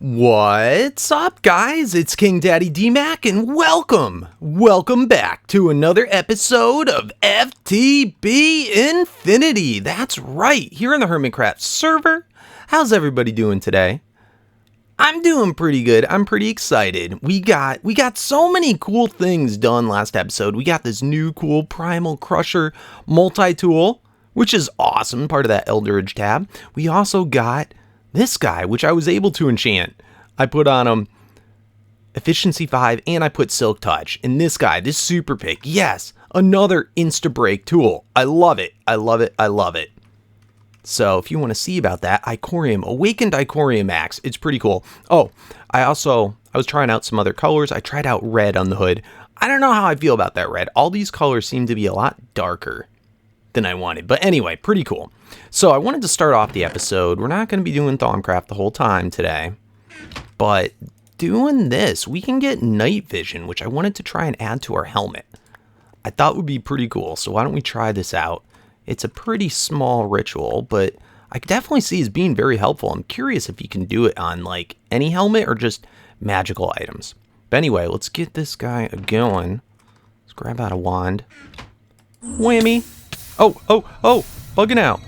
What's up, guys? It's KingDaddyDMAC, and welcome back to another episode of FTB Infinity. That's right, here in the HermitCraft server. How's everybody doing today? I'm doing pretty good. I'm pretty excited. We got so many cool things done last episode. We got this new cool Primal Crusher multi-tool, which is awesome, part of that Eldritch tab. We also got this guy, which I was able to enchant. I put on him Efficiency 5, and I put Silk Touch. And this guy, this Super Pick, yes, another Insta-Break tool. I love it. I love it. I love it. So if you want to see about that, Icorium, Awakened Icorium Max. It's pretty cool. Oh, I was trying out some other colors. I tried out red on the hood. I don't know how I feel about that red. All these colors seem to be a lot darker than I wanted. But anyway, pretty cool. So I wanted to start off the episode. We're not going to be doing Thaumcraft the whole time today. But doing this, we can get night vision, which I wanted to try and add to our helmet. I thought would be pretty cool. So why don't we try this out? It's a pretty small ritual, but I definitely see as being very helpful. I'm curious if you can do it on like any helmet or just magical items. But anyway, let's get this guy going. Let's grab out a wand. Whammy. Oh, bugging out.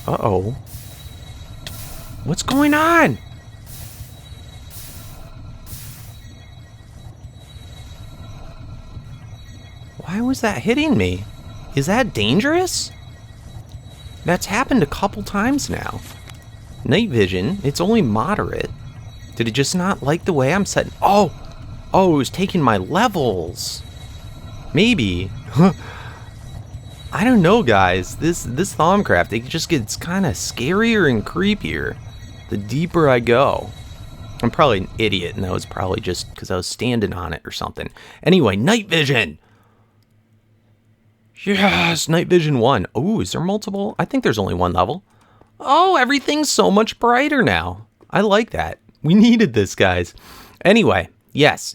Uh-oh. What's going on? Why was that hitting me? Is that dangerous? That's happened a couple times now. Night vision, it's only moderate. Did it just not like the way I'm setting? Oh, it was taking my levels. Maybe. I don't know, guys. This Thaumcraft, it just gets kind of scarier and creepier the deeper I go. I'm probably an idiot, and that was probably just because I was standing on it or something. Anyway, night vision. Yes, night vision 1. Oh, is there multiple? I think there's only one level. Oh, everything's so much brighter now. I like that. We needed this, guys. Anyway, yes.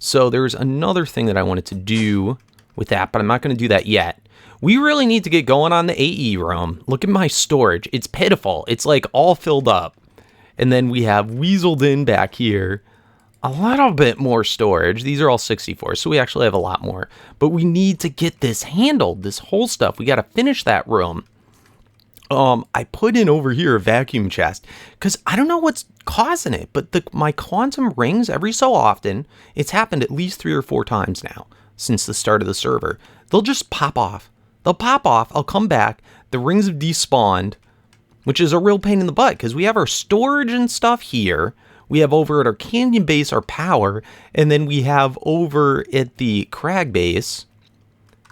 So there's another thing that I wanted to do with that, but I'm not going to do that yet. We really need to get going on the AE room. Look at my storage. It's pitiful. It's like all filled up. And then we have weaseled in back here a little bit more storage. These are all 64, so we actually have a lot more. But we need to get this handled, this whole stuff. We got to finish that room. I put in over here a vacuum chest because I don't know what's causing it, but my quantum rings every so often, it's happened at least 3 or 4 times now since the start of the server. They'll just pop off. They'll pop off. I'll come back. The rings have despawned, which is a real pain in the butt because we have our storage and stuff here. We have over at our canyon base our power, and then we have over at the Crag base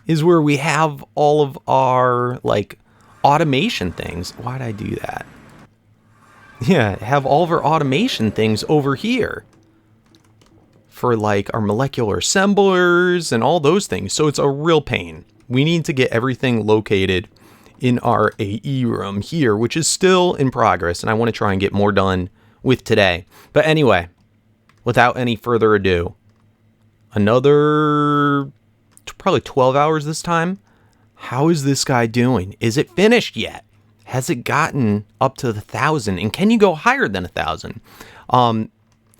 is where we have all of our like automation things. Why'd I do that? Yeah, have all of our automation things over here for like our molecular assemblers and all those things. So it's a real pain. We need to get everything located in our AE room here, which is still in progress, and I want to try and get more done with today. But anyway, without any further ado, another probably 12 hours this time. How is this guy doing? Is it finished yet? Has it gotten up to 1,000? And can you go higher than 1,000?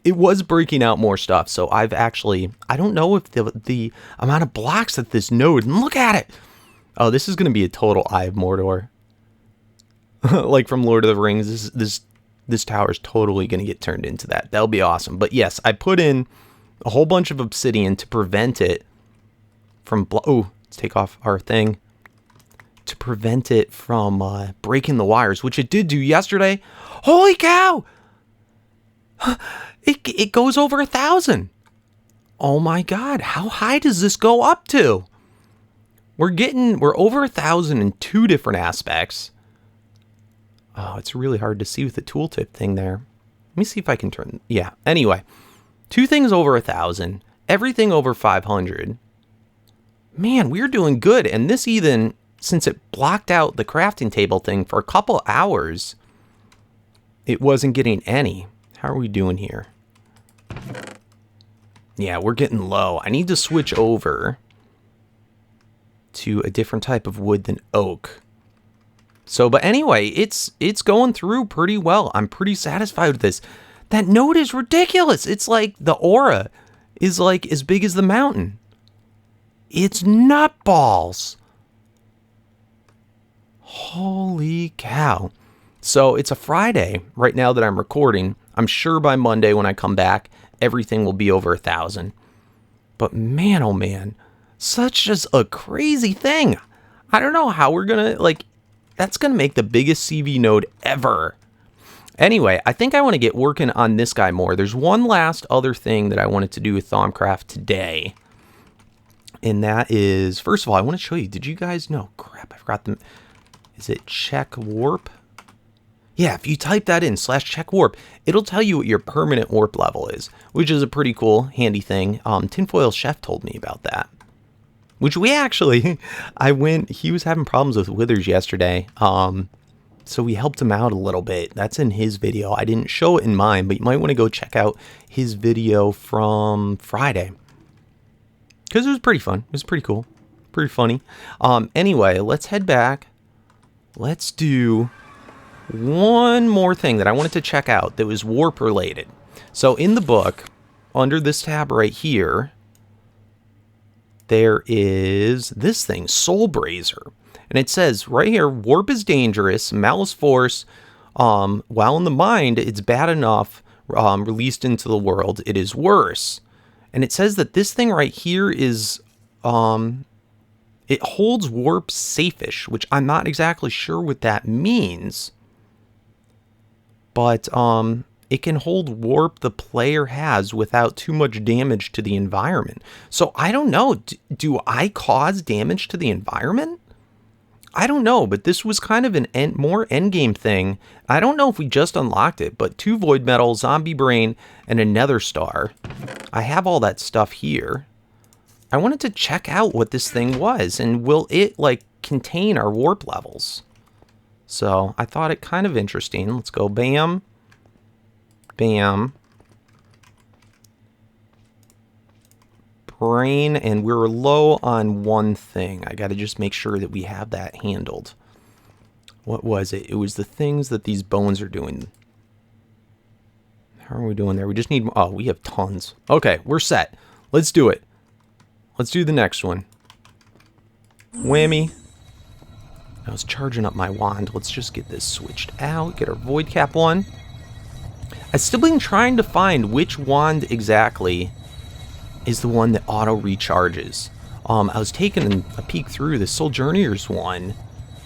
It was breaking out more stuff, so I've actually, I don't know if the amount of blocks at this node, and look at it. Oh, this is going to be a total Eye of Mordor. Like from Lord of the Rings, this tower is totally going to get turned into that. That'll be awesome. But yes, I put in a whole bunch of obsidian to prevent it from, let's take off our thing. To prevent it from breaking the wires, which it did do yesterday. Holy cow! It goes over 1,000. Oh my god, how high does this go up to? We're over 1,000 in 2 different aspects. Oh, it's really hard to see with the tooltip thing there. Let me see if I can turn, yeah. Anyway, 2 things over 1,000, everything over 500. Man, we're doing good. And this even, since it blocked out the crafting table thing for a couple hours, it wasn't getting any. How are we doing here? Yeah, we're getting low. I need to switch over to a different type of wood than oak. So, but anyway, it's going through pretty well. I'm pretty satisfied with this. That node is ridiculous. It's like the aura is like as big as the mountain. It's nutballs. Holy cow. So it's a Friday right now that I'm recording. I'm sure by Monday when I come back, everything will be over 1,000. But man, oh man, such just a crazy thing. I don't know how we're going to, like, that's going to make the biggest CV node ever. Anyway, I think I want to get working on this guy more. There's one last other thing that I wanted to do with Thaumcraft today. And that is, first of all, I want to show you. Did you guys know? Crap, I forgot them. Is it check warp? Yeah, if you type that in, /check warp, it'll tell you what your permanent warp level is, which is a pretty cool, handy thing. Tinfoil Chef told me about that. Which we actually, he was having problems with withers yesterday. So we helped him out a little bit. That's in his video. I didn't show it in mine, but you might want to go check out his video from Friday. Because it was pretty fun. It was pretty cool. Pretty funny. Anyway, let's head back. Let's do one more thing that I wanted to check out that was warp related. So in the book, under this tab right here, there is this thing, Soul Brazier. And it says right here, warp is dangerous, malice force, while in the mind, it's bad enough, released into the world, it is worse. And it says that this thing right here is, it holds warp safe-ish, which I'm not exactly sure what that means. But it can hold warp the player has without too much damage to the environment. So I don't know. Do I cause damage to the environment? I don't know, but this was kind of an more endgame thing. I don't know if we just unlocked it, but 2 Void Metal, Zombie Brain, and a Nether Star. I have all that stuff here. I wanted to check out what this thing was, and will it, like, contain our warp levels? So I thought it kind of interesting. Let's go bam, bam, brain, and we're low on one thing. I got to just make sure that we have that handled. What was it? It was the things that these bones are doing. How are we doing there? We just need, oh, we have tons. Okay, we're set. Let's do it. Let's do the next one. Whammy. I was charging up my wand. Let's just get this switched out. Get our void cap one. I've still been trying to find which wand exactly is the one that auto recharges. I was taking a peek through the Sojourner's one.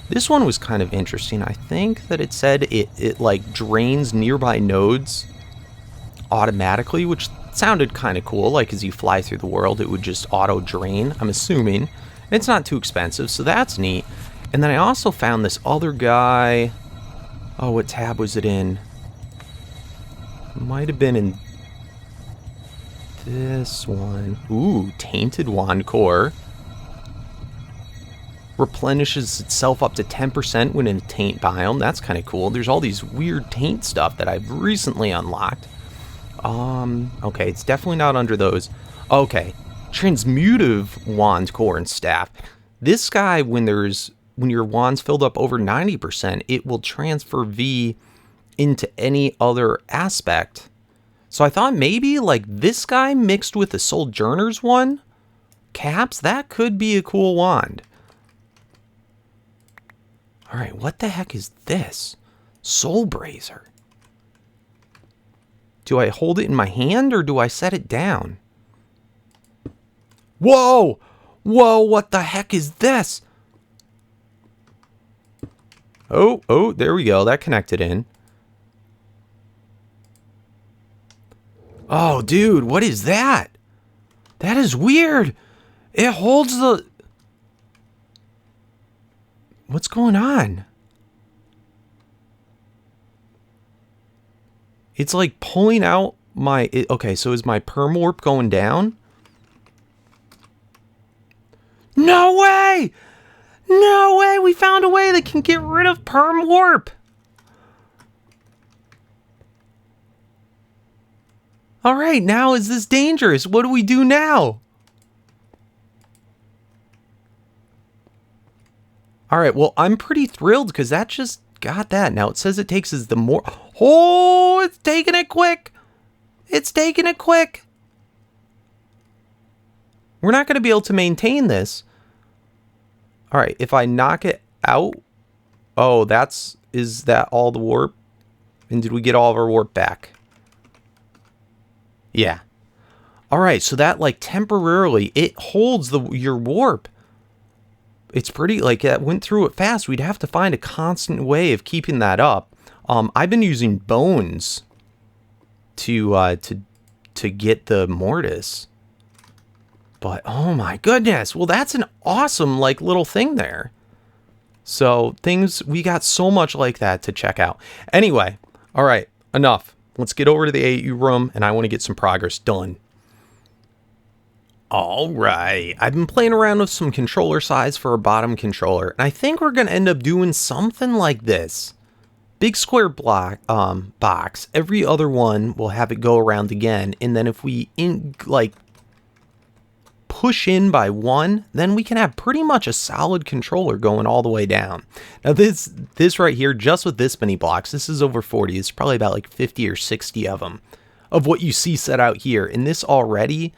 This one was kind of interesting. I think that it said it like drains nearby nodes automatically, which sounded kind of cool. Like as you fly through the world, it would just auto drain, I'm assuming. It's not too expensive, so that's neat. And then I also found this other guy. Oh, what tab was it in? Might have been in this one. Ooh, Tainted Wand Core. Replenishes itself up to 10% when in a taint biome. That's kind of cool. There's all these weird taint stuff that I've recently unlocked. Okay, it's definitely not under those. Okay, Transmutive Wand Core and Staff. This guy, when your wand's filled up over 90%, it will transfer V into any other aspect. So I thought maybe like this guy mixed with the Sojourner's one, Caps, that could be a cool wand. All right, what the heck is this? Soul Brazier. Do I hold it in my hand or do I set it down? Whoa! Whoa, what the heck is this? Oh, there we go. That connected in. Oh, dude, what is that? That is weird. It holds the... What's going on? It's like pulling out my... Okay, so is my perm warp going down? No way! No way! We found a way that can get rid of perm warp! Alright, now is this dangerous? What do we do now? All right, well, I'm pretty thrilled because that just got that. Now it says it takes us the more. Oh, it's taking it quick. It's taking it quick. We're not going to be able to maintain this. All right, if I knock it out. Oh, is that all the warp? And did we get all of our warp back? Yeah. All right, so that like temporarily it holds your warp. It's pretty, like, that went through it fast. We'd have to find a constant way of keeping that up. I've been using bones to get the mortise. But, oh my goodness. Well, that's an awesome, like, little thing there. So, we got so much like that to check out. Anyway, all right, enough. Let's get over to the AE room, and I want to get some progress done. All right, I've been playing around with some controller size for a bottom controller, and I think we're going to end up doing something like this. Big square block box. Every other one will have it go around again, and then if we push in by one, then we can have pretty much a solid controller going all the way down. Now this right here, just with this many blocks, this is over 40. It's probably about like 50 or 60 of them, of what you see set out here, and this already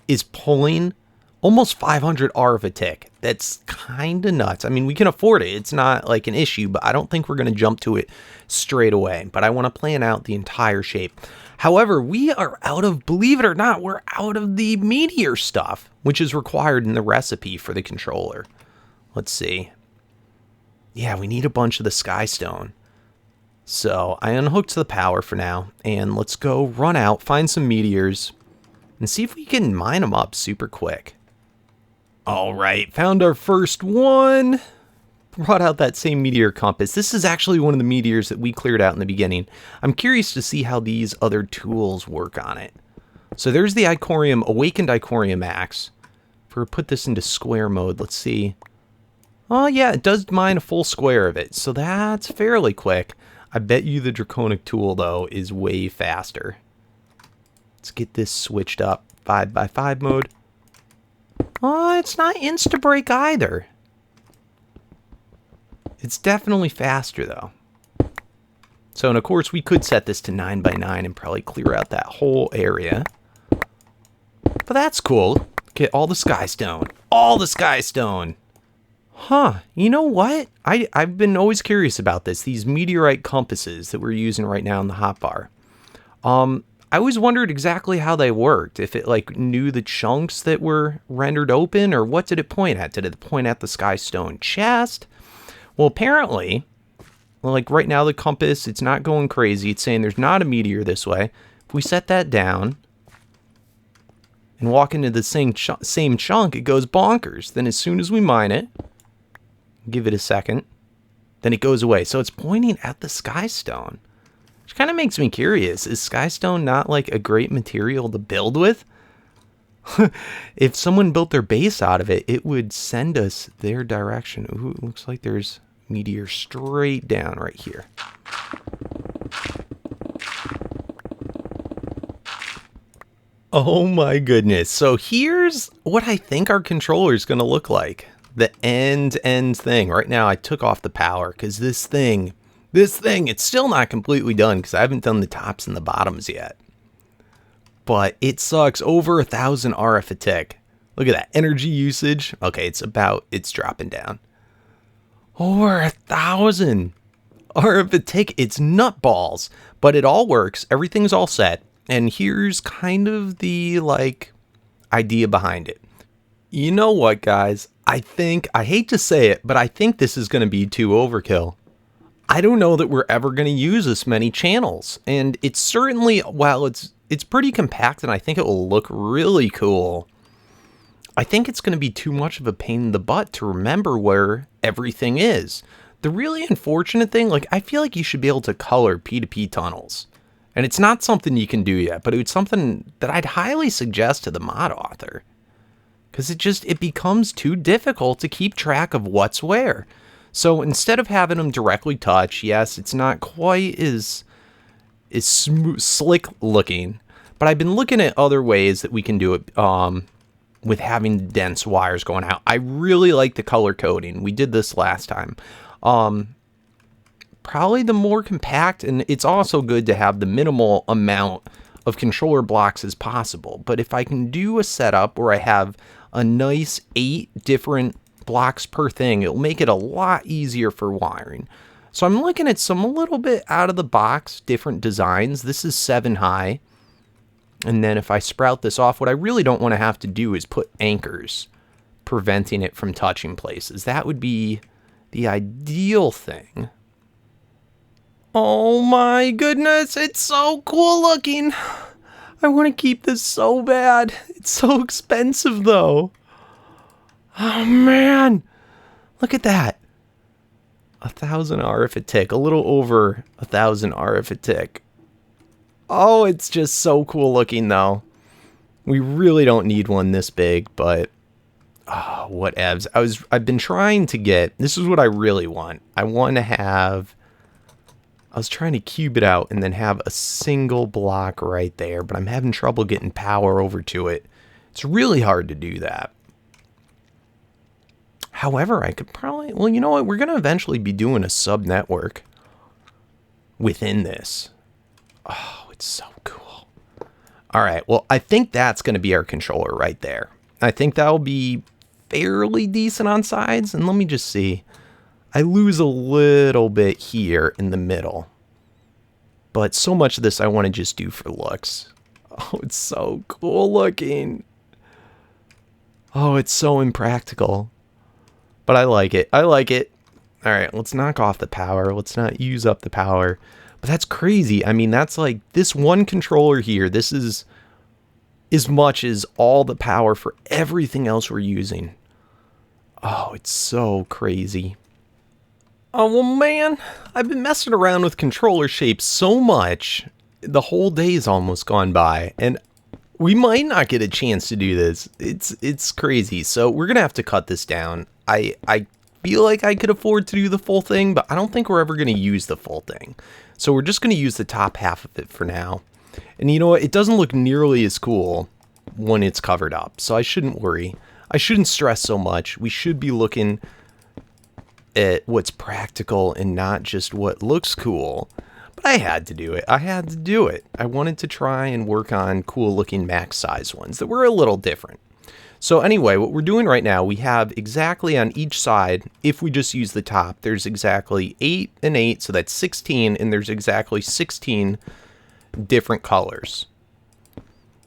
is pulling almost 500 R of a tick. That's kind of nuts. I mean, we can afford it. It's not like an issue, but I don't think we're going to jump to it straight away. But I want to plan out the entire shape. However, we are out of, believe it or not, we're out of the meteor stuff, which is required in the recipe for the controller. Let's see. Yeah, we need a bunch of the sky stone. So I unhooked the power for now, and let's go run out, find some meteors, and see if we can mine them up super quick. All right, found our first one. Brought out that same meteor compass. This is actually one of the meteors that we cleared out in the beginning. I'm curious to see how these other tools work on it. So there's the Icorium, Awakened Icorium Axe. If we put this into square mode, let's see. Oh yeah, it does mine a full square of it, so that's fairly quick. I bet you the Draconic tool, though, is way faster. Let's get this switched up. 5x5 mode. Oh, it's not insta-break either. It's definitely faster, though. So, and of course, we could set this to 9x9 and probably clear out that whole area. But that's cool. Get all the sky stone. All the sky stone! Huh, you know what? I've been always curious about this. These meteorite compasses that we're using right now in the hotbar. I always wondered exactly how they worked. If it like knew the chunks that were rendered open, or what did it point at? Did it point at the sky stone chest? Well, apparently, like right now the compass, it's not going crazy. It's saying there's not a meteor this way. If we set that down and walk into the same chunk, it goes bonkers. Then as soon as we mine it, give it a second, then it goes away. So it's pointing at the sky stone. Which kind of makes me curious. Is skystone not like a great material to build with? If someone built their base out of it, it would send us their direction. Ooh, it looks like there's meteor straight down right here. Oh my goodness. So here's what I think our controller is going to look like. The end thing. Right now I took off the power because this thing, it's still not completely done because I haven't done the tops and the bottoms yet. But it sucks over 1,000 RF a tick. Look at that energy usage. Okay, it's dropping down. Over 1,000 RF a tick. It's nutballs, but it all works. Everything's all set. And here's kind of the like idea behind it. You know what, guys? I hate to say it, but I think this is going to be too overkill. I don't know that we're ever going to use this many channels. And it's certainly, while it's pretty compact and I think it will look really cool, I think it's going to be too much of a pain in the butt to remember where everything is. The really unfortunate thing, like I feel like you should be able to color P2P tunnels. And it's not something you can do yet, but it's something that I'd highly suggest to the mod author. Because it becomes too difficult to keep track of what's where. So instead of having them directly touch, yes, it's not quite as smooth, slick looking, but I've been looking at other ways that we can do it. with having dense wires going out. I really like the color coding. We did this last time. Probably the more compact, and it's also good to have the minimal amount of controller blocks as possible. But if I can do a setup where I have a nice 8 different blocks per thing, it'll make it a lot easier for wiring. So I'm looking at some a little bit out of the box different designs. This is 7 high. And then if I sprout this off, what I really don't want to have to do is put anchors preventing it from touching places. That would be the ideal thing. Oh my goodness, it's so cool looking. I want to keep this so bad. It's so expensive though. Oh man, look at that. 1,000 RF a tick, a little over 1,000 RF a tick. Oh, it's just so cool looking though. We really don't need one this big, but oh, whatevs. I've been trying to get, this is what I really want. I was trying to cube it out and then have a single block right there, but I'm having trouble getting power over to it. It's really hard to do that. However, I could probably, well, you know what? We're going to eventually be doing a sub network within this. Oh, it's so cool. All right. Well, I think that's going to be our controller right there. I think that'll be fairly decent on sides. And let me just see. I lose a little bit here in the middle. But so much of this I want to just do for looks. Oh, it's so cool looking. Oh, it's so impractical. But I like it. I like it. All right, let's knock off the power. Let's not use up the power. But that's crazy. I mean, that's like this one controller here. This is as much as all the power for everything else we're using. Oh, it's so crazy. Oh, well, man, I've been messing around with controller shapes so much. The whole day's almost gone by, and we might not get a chance to do this. It's crazy. So we're going to have to cut this down. I feel like I could afford to do the full thing, but I don't think we're ever going to use the full thing. So we're just going to use the top half of it for now. And you know what? It doesn't look nearly as cool when it's covered up. So I shouldn't worry. I shouldn't stress so much. We should be looking at what's practical and not just what looks cool. But I had to do it. I had to do it. I wanted to try and work on cool looking max size ones that were a little different. So anyway, what we're doing right now, we have exactly on each side, if we just use the top, there's exactly 8 and 8, so that's 16, and there's exactly 16 different colors.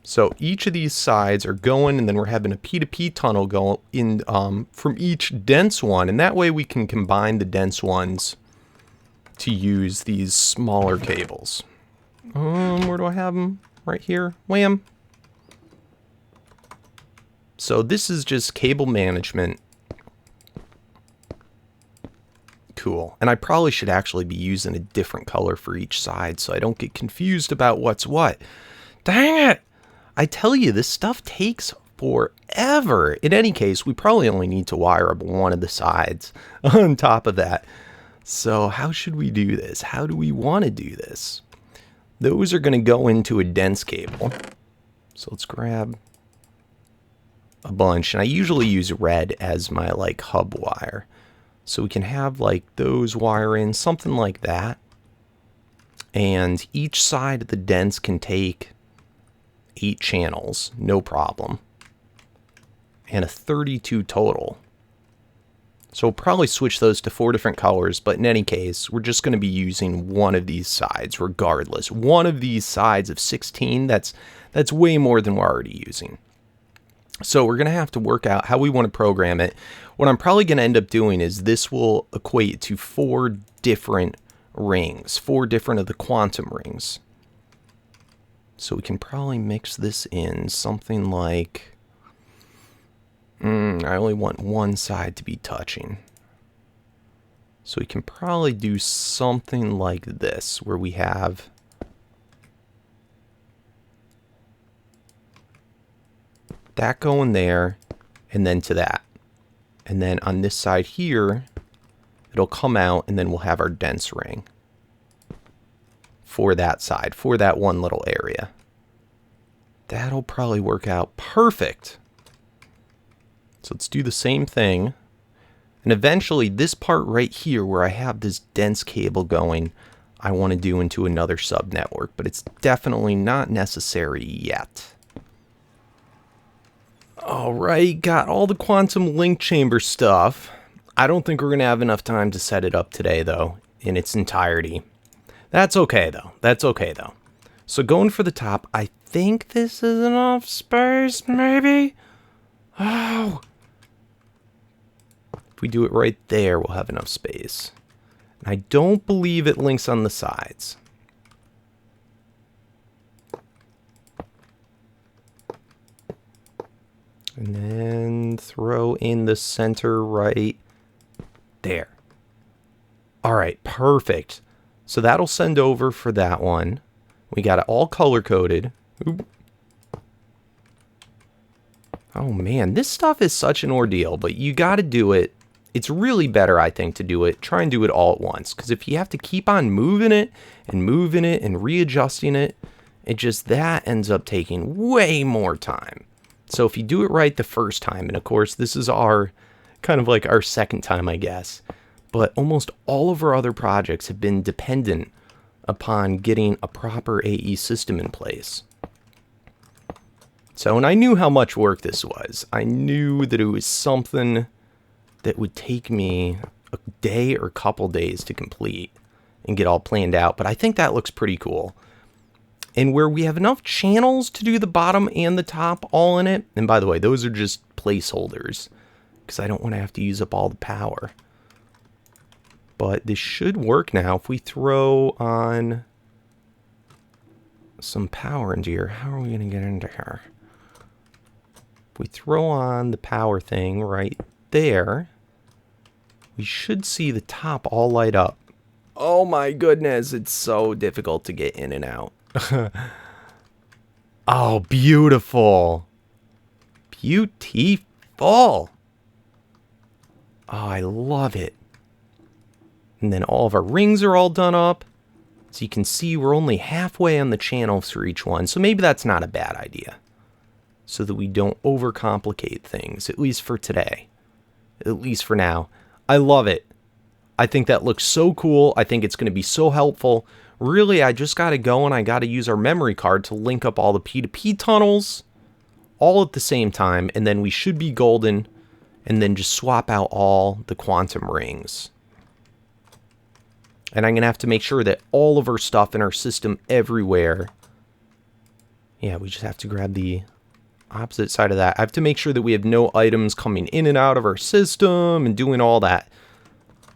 So each of these sides are going, and then we're having a P2P tunnel go in from each dense one, and that way we can combine the dense ones to use these smaller cables. Where do I have them? Right here. Wham! So this is just cable management. Cool. And I probably should actually be using a different color for each side so I don't get confused about what's what. Dang it! I tell you, this stuff takes forever. In any case, we probably only need to wire up one of the sides on top of that. So how should we do this? How do we want to do this? Those are going to go into a dense cable. So let's grab a bunch, and I usually use red as my like hub wire, so we can have like those wire in, something like that, and each side of the dense can take 8 channels, no problem, and a 32 total. So we'll probably switch those to 4 different colors, but in any case, we're just going to be using one of these sides regardless. One of these sides of 16, that's way more than we're already using. So we're going to have to work out how we want to program it. What I'm probably going to end up doing is this will equate to 4 different rings, 4 different of the quantum rings. So we can probably mix this in something like, I only want one side to be touching. So we can probably do something like this, where we have that going there, and then to that. And then on this side here, it'll come out, and then we'll have our dense ring for that side, for that one little area. That'll probably work out perfect. So let's do the same thing. And eventually this part right here where I have this dense cable going, I want to do into another subnetwork, but it's definitely not necessary yet. All right, got all the quantum link chamber stuff. I don't think we're going to have enough time to set it up today, though, in its entirety. That's okay, though. That's okay, though. So going for the top, I think this is enough space, maybe? Oh. If we do it right there, we'll have enough space. And I don't believe it links on the sides. And then throw in the center right there. All right, perfect. So that'll send over for that one. We got it all color-coded. Oop. Oh, man, this stuff is such an ordeal, but you got to do it. It's really better, I think, to do it. Try and do it all at once, because if you have to keep on moving it and readjusting it, that ends up taking way more time. So if you do it right the first time, and of course, this is our kind of like our second time, I guess, but almost all of our other projects have been dependent upon getting a proper AE system in place. So, and I knew how much work this was. I knew that it was something that would take me a day or a couple days to complete and get all planned out, but I think that looks pretty cool. And where we have enough channels to do the bottom and the top all in it, and by the way, those are just placeholders, because I don't want to have to use up all the power. But this should work now. If we throw on some power into here, how are we going to get into here? If we throw on the power thing right there, we should see the top all light up. Oh my goodness, it's so difficult to get in and out. Oh, beautiful. Beautiful. Oh, I love it. And then all of our rings are all done up. So you can see we're only halfway on the channels for each one. So maybe that's not a bad idea. So that we don't overcomplicate things, at least for today. At least for now. I love it. I think that looks so cool. I think it's going to be so helpful. Really, I just got to go and I got to use our memory card to link up all the P2P tunnels all at the same time. And then we should be golden. And then just swap out all the quantum rings. And I'm going to have to make sure that all of our stuff in our system everywhere. Yeah, we just have to grab the opposite side of that. I have to make sure that we have no items coming in and out of our system and doing all that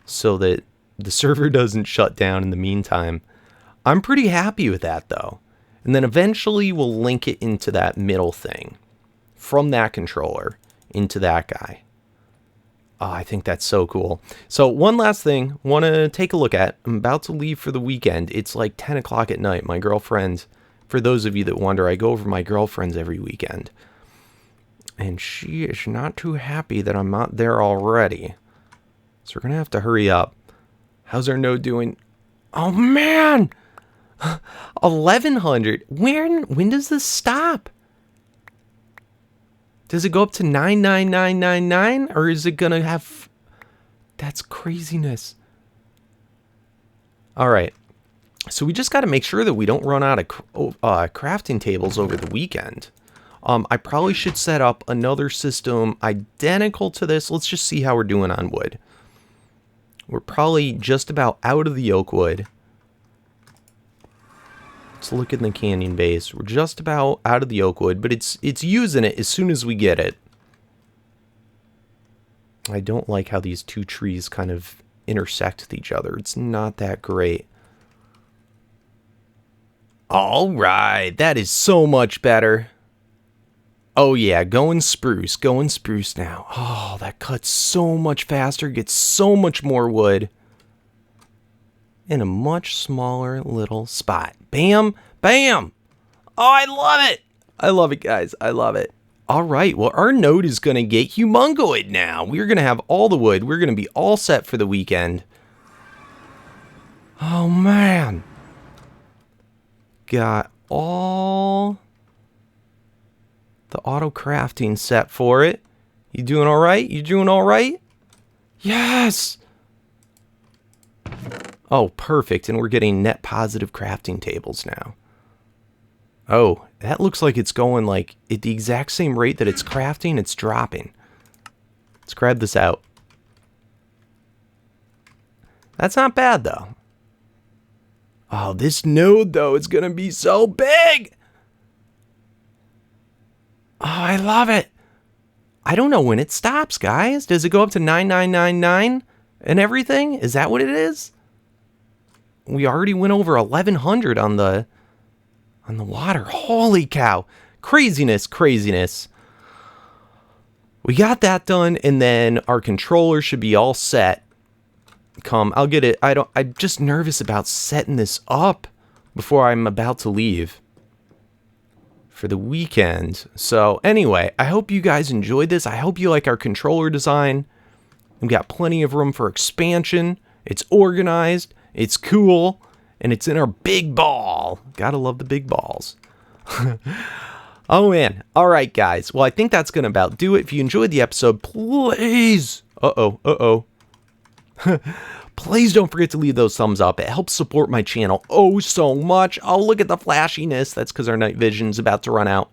so that the server doesn't shut down in the meantime. I'm pretty happy with that, though. And then eventually we'll link it into that middle thing from that controller into that guy. Oh, I think that's so cool. So one last thing, want to take a look at. I'm about to leave for the weekend. It's like 10 o'clock at night. My girlfriend, for those of you that wonder, I go over to my girlfriend's every weekend. And she is not too happy that I'm not there already. So we're going to have to hurry up. How's our node doing? Oh, man! 1100. When does this stop? Does it go up to 99999? Or is it going to have... That's craziness. All right. So we just got to make sure that we don't run out of crafting tables over the weekend. I probably should set up another system identical to this. Let's just see how we're doing on wood. We're probably just about out of the oak wood. Let's look in the canyon base. We're just about out of the oak wood, but it's using it as soon as we get it. I don't like how these two trees kind of intersect with each other. It's not that great. All right, that is so much better. Oh yeah, going spruce now. Oh, that cuts so much faster, gets so much more wood in a much smaller little spot. Bam, bam. Oh, I love it. I love it, guys. I love it. All right, well, our node is going to get humongoid now. We're going to have all the wood. We're going to be all set for the weekend. Oh, man. Got all the auto crafting set for it. You doing all right? You doing all right? Yes! Oh, perfect. And we're getting net positive crafting tables now. Oh, that looks like it's going like at the exact same rate that it's crafting, it's dropping. Let's grab this out. That's not bad, though. Oh, this node, though, is going to be so big! Oh, I love it. I don't know when it stops, guys. Does it go up to 9999 and everything? Is that what it is? We already went over 1100 on the water. Holy cow. Craziness, craziness. We got that done, and then our controller should be all set. I'll get it. I'm just nervous about setting this up before I'm about to leave for the weekend. So anyway, I hope you guys enjoyed this. I hope you like our controller design. We've got plenty of room for expansion. It's organized, it's cool, and it's in our big ball. Gotta love the big balls. Oh man. All right, guys. Well, I think that's gonna about do it. If you enjoyed the episode, please, please don't forget to leave those thumbs up. It helps support my channel oh so much. Oh, look at the flashiness. That's because our night vision's about to run out.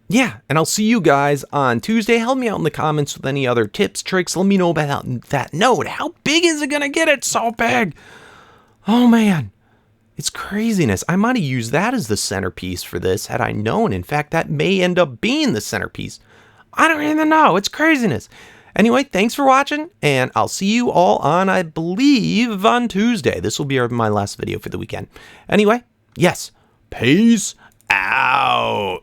Yeah, and I'll see you guys on Tuesday. Help me out in the comments with any other tips, tricks. Let me know about that node. How big is it gonna get? It's so big. Oh man, it's craziness. I might have used that as the centerpiece for this had I known. In fact, that may end up being the centerpiece. I don't even know. It's craziness. Anyway, thanks for watching, and I'll see you all on, I believe, on Tuesday. This will be my last video for the weekend. Anyway, yes, peace out.